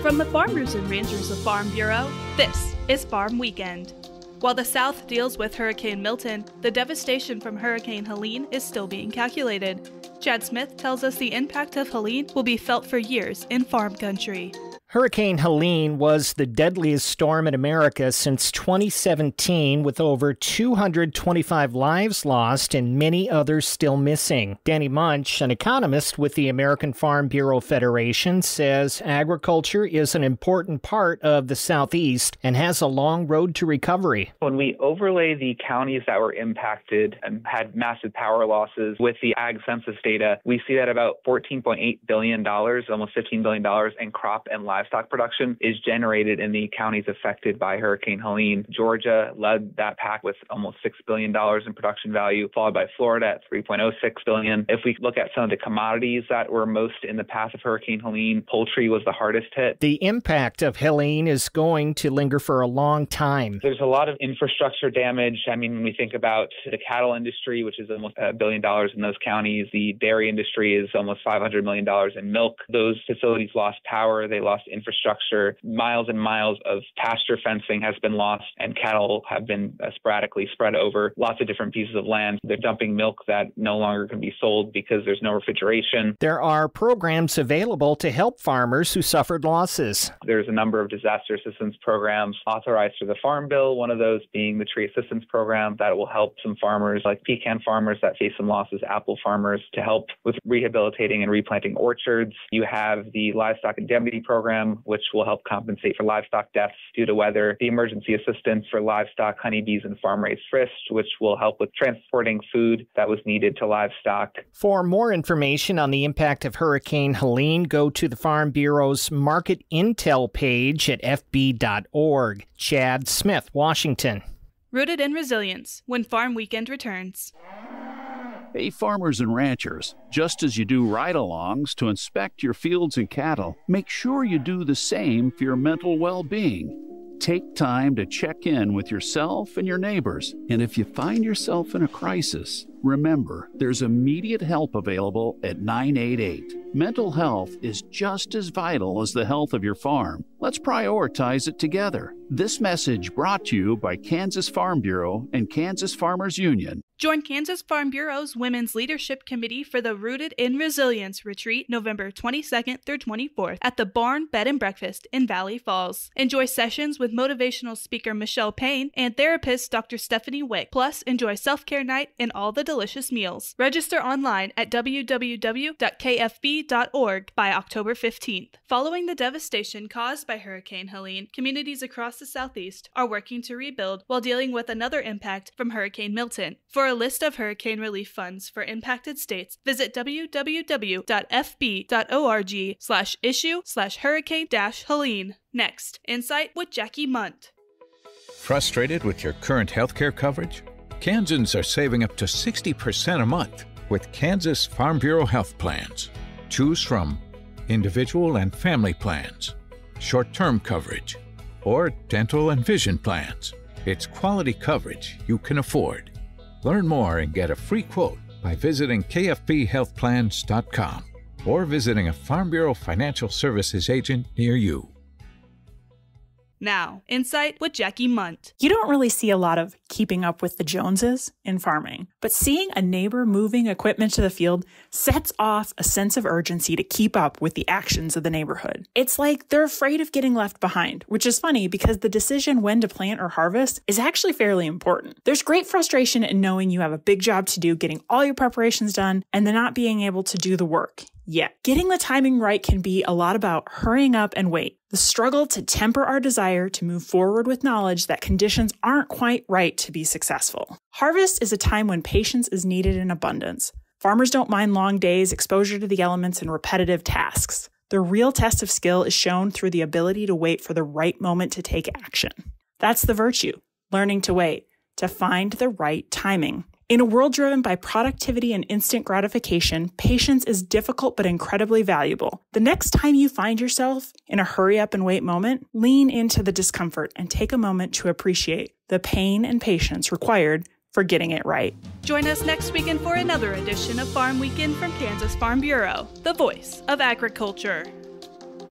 From the farmers and ranchers of Farm Bureau, this is Farm Weekend. While the South deals with Hurricane Milton, the devastation from Hurricane Helene is still being calculated. Chad Smith tells us the impact of Helene will be felt for years in farm country. Hurricane Helene was the deadliest storm in America since 2017, with over 225 lives lost and many others still missing. Danny Munch, an economist with the American Farm Bureau Federation, says agriculture is an important part of the Southeast and has a long road to recovery. When we overlay the counties that were impacted and had massive power losses with the ag census data, we see that about $14.8 billion, almost $15 billion in crop and livestock production is generated in the counties affected by Hurricane Helene. Georgia led that pack with almost $6 billion in production value, followed by Florida at $3.06 billion. If we look at some of the commodities that were most in the path of Hurricane Helene, poultry was the hardest hit. The impact of Helene is going to linger for a long time. There's a lot of infrastructure damage. I mean, when we think about the cattle industry, which is almost $1 billion in those counties, the dairy industry is almost $500 million in milk. Those facilities lost power. They lost infrastructure. Miles and miles of pasture fencing has been lost, and cattle have been sporadically spread over lots of different pieces of land. They're dumping milk that no longer can be sold because there's no refrigeration. There are programs available to help farmers who suffered losses. There's a number of disaster assistance programs authorized through the Farm Bill, one of those being the Tree Assistance Program that will help some farmers like pecan farmers that face some losses, apple farmers, to help with rehabilitating and replanting orchards. You have the Livestock Indemnity Program, which will help compensate for livestock deaths due to weather, the Emergency Assistance for Livestock, Honeybees, and Farm-Raised Fish, which will help with transporting food that was needed to livestock. For more information on the impact of Hurricane Helene, go to the Farm Bureau's Market Intel page at fb.org. Chad Smith, Washington. Rooted in resilience when Farm Weekend returns. Hey, farmers and ranchers, just as you do ride-alongs to inspect your fields and cattle, make sure you do the same for your mental well-being. Take time to check in with yourself and your neighbors. And if you find yourself in a crisis, remember, there's immediate help available at 988. Mental health is just as vital as the health of your farm. Let's prioritize it together. This message brought to you by Kansas Farm Bureau and Kansas Farmers Union. Join Kansas Farm Bureau's Women's Leadership Committee for the Rooted in Resilience Retreat November 22nd through 24th at the Barn Bed and Breakfast in Valley Falls. Enjoy sessions with motivational speaker Michelle Payne and therapist Dr. Stephanie Wick. Plus, enjoy self-care night and all the delicious meals. Register online at www.kfb.org by October 15th. Following the devastation caused by Hurricane Helene, communities across the Southeast are working to rebuild while dealing with another impact from Hurricane Milton. For a list of hurricane relief funds for impacted states, visit www.fb.org/issue/hurricane-Helene. Next, Insight with Jackie Munt. Frustrated with your current health care coverage? Kansans are saving up to 60% a month with Kansas Farm Bureau health plans. Choose from individual and family plans, short-term coverage, or dental and vision plans. It's quality coverage you can afford. Learn more and get a free quote by visiting kfbhealthplans.com or visiting a Farm Bureau Financial Services agent near you. Now, Insight with Jackie Munt. You don't really see a lot of keeping up with the Joneses in farming, but seeing a neighbor moving equipment to the field sets off a sense of urgency to keep up with the actions of the neighborhood. It's like they're afraid of getting left behind, which is funny because the decision when to plant or harvest is actually fairly important. There's great frustration in knowing you have a big job to do, getting all your preparations done, and then not being able to do the work. Yet, getting the timing right can be a lot about hurrying up and wait. The struggle to temper our desire to move forward with knowledge that conditions aren't quite right to be successful. Harvest is a time when patience is needed in abundance. Farmers don't mind long days, exposure to the elements, and repetitive tasks. The real test of skill is shown through the ability to wait for the right moment to take action. That's the virtue, learning to wait, to find the right timing. In a world driven by productivity and instant gratification, patience is difficult but incredibly valuable. The next time you find yourself in a hurry up and wait moment, lean into the discomfort and take a moment to appreciate the pain and patience required for getting it right. Join us next weekend for another edition of Farm Weekend from Kansas Farm Bureau, the voice of agriculture.